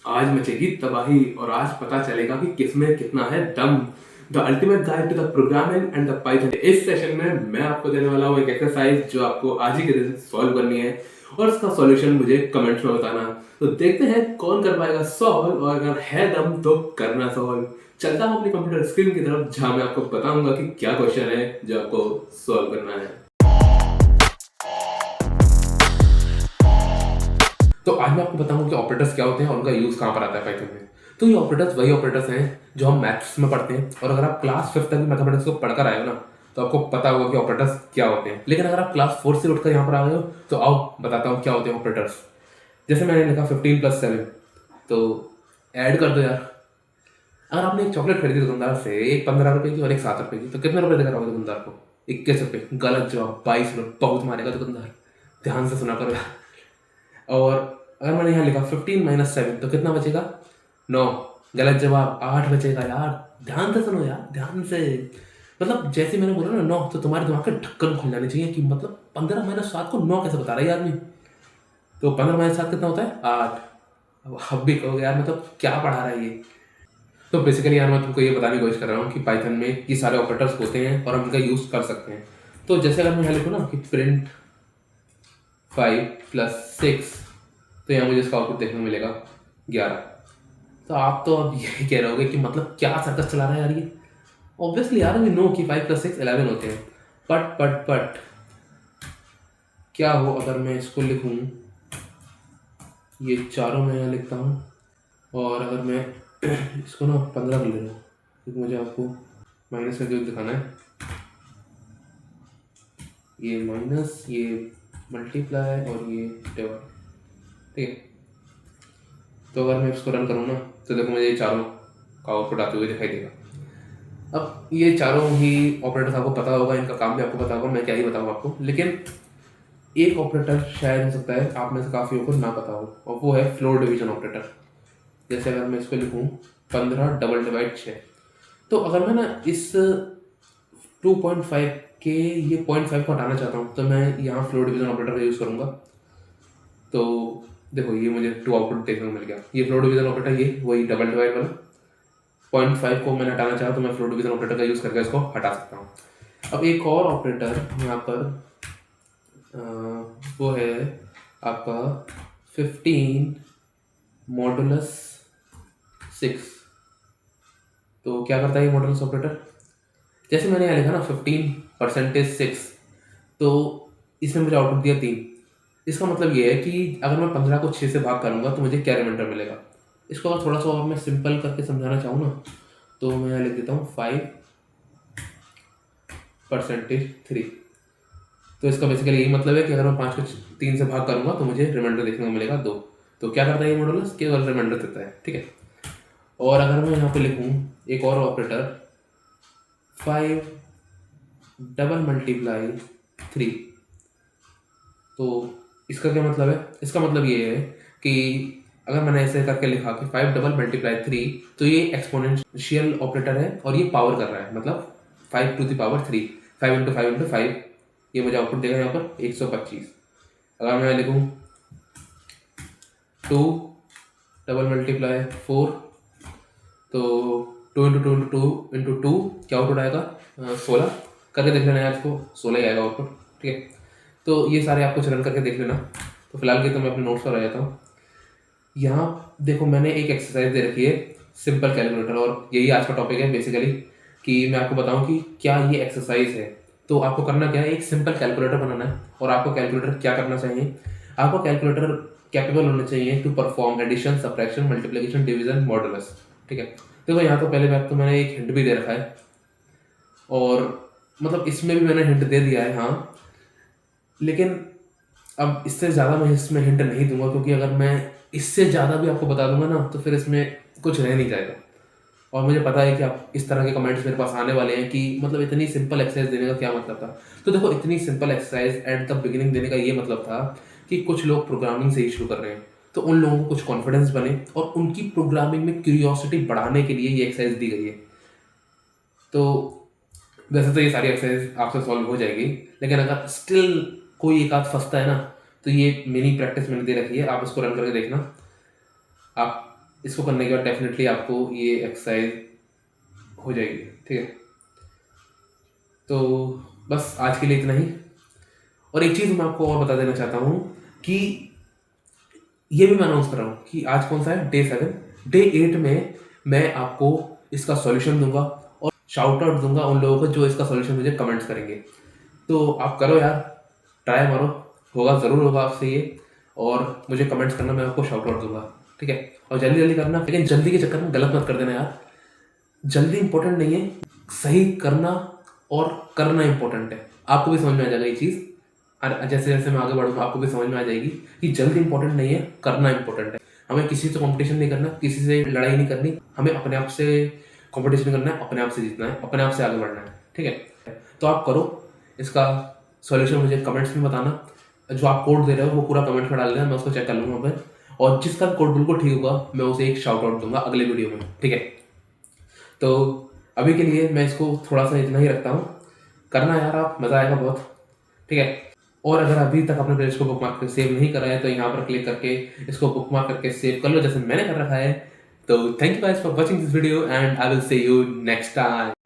आज मचेगी तबाही और आज पता चलेगा कि किसमें कितना है दम। The ultimate guide to the programming and the Python. इस सेशन में मैं आपको देने वाला हूँ एक एक्सरसाइज जो आपको आज ही के दिन सॉल्व करनी है और इसका सॉल्यूशन मुझे कमेंट्स में बताना। तो देखते हैं कौन कर पाएगा सॉल्व, और अगर है दम तो करना सॉल्व। चलता हूँ अपनी कंप्यूटर स्क्रीन की तरफ जहाँ मैं आपको बताऊंगा कि क्या क्वेश्चन है जो आपको सॉल्व करना है। तो आज मैं आपको बताऊंगा कि ऑपरेटर्स क्या होते हैं और उनका यूज़ कहाँ पर आता है पाइथन में। तो ये ऑपरेटर्स वही ऑपरेटर्स हैं जो हम मैथ्स में पढ़ते हैं, और अगर आप क्लास 5 तक मैथमेटिक्स को पढ़कर आए हो ना तो आपको पता होगा कि ऑपरेटर्स क्या होते हैं। लेकिन अगर आप क्लास 4 से उठकर यहाँ पर आ गए हो तो आओ बताता हूँ क्या होते हैं ऑपरेटर्स। जैसे मैंने लिखा 15+7, तो ऐड कर दो यार। अगर आपने एक चॉकलेट खरीदी दुकानदार से, एक 15 रुपए की और एक 7 रुपए की, तो कितने रुपए देकर आओगे दुकानदार को? 21 रुपए। गलत जवाब, 22 रुपए। बहुत मारेगा दुकानदार, ध्यान से सुना करो यार। और अगर मैंने यहाँ लिखा 15-7 तो कितना बचेगा? 9। गलत जवाब, 8 बचेगा यार। ध्यान से सुनो यार, ध्यान से। मतलब जैसे मैंने बोला ना 9, तो तुम्हारे दिमाग के ढक्कन खुल जाने चाहिए कि मतलब 15-7 को 9 कैसे बता रहा है आदमी। तो 15-7 कितना होता है? 8। अब भी कहोगे यार मतलब क्या पढ़ा रहा है ये। तो बेसिकली यार मैं तुमको ये बताने की कोशिश कर रहा हूँ कि पाइथन में ये सारे ऑपरेटर्स होते हैं और हम इनका यूज़ कर सकते हैं। तो जैसे अगर मैं यहाँ लिखूँ ना कि प्रिंट 5+6, तो यहाँ मुझे इसका आउटपुट देखने को मिलेगा 11। तो आप तो अब यही कह रहे होगे कि मतलब क्या सर्कस चला रहा है यार ये। ऑब्वियसली यार वी नो कि 5+6 11 होते हैं। बट क्या हो अगर मैं इसको लिखूँ, ये चारों मैं यहाँ लिखता हूँ, और अगर मैं इसको ना 15 कर ले रहा हूँ क्योंकि मुझे आपको माइनस करके दिखाना है। ये माइनस, ये मल्टीप्लाई और ये डिवाइड, ठीक है। तो अगर मैं इसको रन करूँ ना तो देखो मुझे ये चारों का आउटपुट आते हुए दिखाई देगा। अब ये चारों ही ऑपरेटर्स आपको पता होगा, इनका काम भी आपको पता होगा, मैं क्या ही बताऊँ आपको। लेकिन एक ऑपरेटर शायद हो सकता है आप में से काफ़ियों को ना पता हो, और वो है फ्लोर डिवीजन ऑपरेटर। जैसे अगर मैं इसको लिखूँ 15 डबल डिवाइड 6, तो अगर मैं ना इस 2.5 के ये 0.5 को हटाना चाहता हूँ तो मैं यहाँ फ्लोर डिवीजन ऑपरेटर का यूज़ करूँगा। तो देखो ये मुझे 2 आउटपुट देखने को मिल गया। ये फ्लोर डिवीजन ऑपरेटर, ये वही डबल डिवाइड वाला। 0.5 को मैंने हटाना चाहा तो मैं फ्लोर डिवीजन ऑपरेटर का यूज़ करके इसको हटा सकता हूँ। अब एक और ऑपरेटर यहाँ पर वो है आपका 15 मॉडुलस 6। तो क्या करता है ये मॉडुलस ऑपरेटर? जैसे मैंने यहाँ लिखा ना 15%6, तो इसने मुझे आउटपुट दिया 3। इसका मतलब ये है कि अगर मैं 15 को 6 से भाग करूँगा तो मुझे क्या रिमाइंडर मिलेगा। इसको अगर थोड़ा सा और मैं सिंपल करके समझाना चाहूँ ना तो मैं यहाँ लिख देता हूँ 5%3। तो इसका बेसिकली यही मतलब है कि अगर मैं 5 को 3 से भाग करूँगा तो मुझे रिमाइंडर देखने को मिलेगा 2। तो क्या करता है ये मॉडुलस? केवल रिमाइंडर देता है, ठीक है। और अगर मैं यहाँ पे लिखूँ एक और ऑपरेटर 5 डबल मल्टीप्लाई 3, तो इसका क्या मतलब है? इसका मतलब ये है कि अगर मैंने ऐसे करके लिखा कि 5 डबल मल्टीप्लाई 3, तो ये एक्सपोनेंशियल ऑपरेटर है और ये पावर कर रहा है, मतलब 5 to the power 3। 5 × 5 ये मुझे आउटपुट देगा यहाँ पर 125। अगर मैं लिखूँ 2 डबल मल्टीप्लाई 4, तो 2 × 2 × 2 × 2 क्या आउटपुट आएगा? 16। करके देख लेना यार, इसको 16 ही आएगा आउटपुट, ठीक है। तो ये सारे आपको रन करके देख लेना। तो फिलहाल के तो मैं अपने नोट्स पर आ जाता हूँ। यहाँ देखो मैंने एक एक्सरसाइज दे रखी है, सिंपल कैलकुलेटर, और यही आज का टॉपिक है बेसिकली कि मैं आपको बताऊँ कि क्या ये एक्सरसाइज है। तो आपको करना क्या है, एक सिंपल कैलकुलेटर बनाना है। और आपको कैलकुलेटर क्या करना चाहिए? आपको कैलकुलेटर कैपेबल होना चाहिए to perform addition, subtraction, multiplication, division, modulus, ठीक है। देखो यहाँ तो पहले बात तो मैंने एक हिंट भी दे रखा है, और मतलब इसमें भी मैंने हिंट दे दिया है, हाँ। लेकिन अब इससे ज़्यादा मैं इसमें हिंट नहीं दूंगा, क्योंकि अगर मैं इससे ज़्यादा भी आपको बता दूंगा ना तो फिर इसमें कुछ रह नहीं जाएगा। और मुझे पता है कि आप इस तरह के कमेंट्स मेरे पास आने वाले हैं कि मतलब इतनी सिंपल एक्सरसाइज देने का क्या मतलब था। तो देखो इतनी simple exercise at the beginning देने का ये मतलब था कि कुछ लोग प्रोग्रामिंग से ही शुरू कर रहे हैं, तो उन लोगों को कुछ कॉन्फिडेंस बने और उनकी प्रोग्रामिंग में क्यूरियोसिटी बढ़ाने के लिए ये एक्सरसाइज दी गई है। तो वैसे तो ये सारी एक्सरसाइज आपसे सॉल्व हो जाएगी, लेकिन अगर स्टिल कोई एक आध फंसता है ना तो ये मिनी प्रैक्टिस मैंने दे रखी है, आप इसको रन करके देखना। आप इसको करने के बाद डेफिनेटली आपको ये एक्सरसाइज हो जाएगी, ठीक है। तो बस आज के लिए इतना ही। और एक चीज़ मैं आपको और बता देना चाहता हूँ कि ये भी मैं अनाउंस कर रहा हूँ कि आज कौन सा है, डे 7। डे 8 में मैं आपको इसका सॉल्यूशन दूंगा और शाउट आउट दूंगा उन लोगों को जो इसका सॉल्यूशन मुझे कमेंट्स करेंगे। तो आप करो यार, ट्राई मारो, होगा ज़रूर होगा आपसे ये, और मुझे कमेंट्स करना, मैं आपको शाउट आउट दूंगा, ठीक है। और जल्दी जल्दी करना, लेकिन जल्दी के चक्कर में गलत मत कर देना यार। जल्दी इंपॉर्टेंट नहीं है, सही करना और करना इंपॉर्टेंट है। आपको भी समझ में आ जाएगा ये चीज़, और जैसे जैसे मैं आगे बढ़ूंगा आपको भी समझ में आ जाएगी कि जल्दी इंपॉर्टेंट नहीं है, करना इंपॉर्टेंट है। हमें किसी से कंपटीशन नहीं करना, किसी से लड़ाई नहीं करनी, हमें अपने आप से कंपटीशन करना है, अपने आप से जीतना है, अपने आप से आगे बढ़ना है, ठीक है। तो आप करो, इसका सॉल्यूशन मुझे कमेंट्स में बताना। जो आप कोड दे रहे हो वो पूरा कमेंट में डाल देना, मैं उसको चेक कर लूँगा मैं, और जिसका कोड बिल्कुल ठीक होगा मैं उसे एक शाउट आउट दूंगा अगले वीडियो में, ठीक है। तो अभी के लिए मैं इसको थोड़ा सा इतना ही रखता हूँ। करना यार आप, मज़ा आएगा बहुत, ठीक है। और अगर अभी तक आपने प्लेलिस्ट को बुकमार्क करके सेव नहीं करा है तो यहाँ पर क्लिक करके इसको बुकमार्क करके सेव कर लो, जैसे मैंने कर रखा है। तो thank you guys for watching this video and I will see you next time.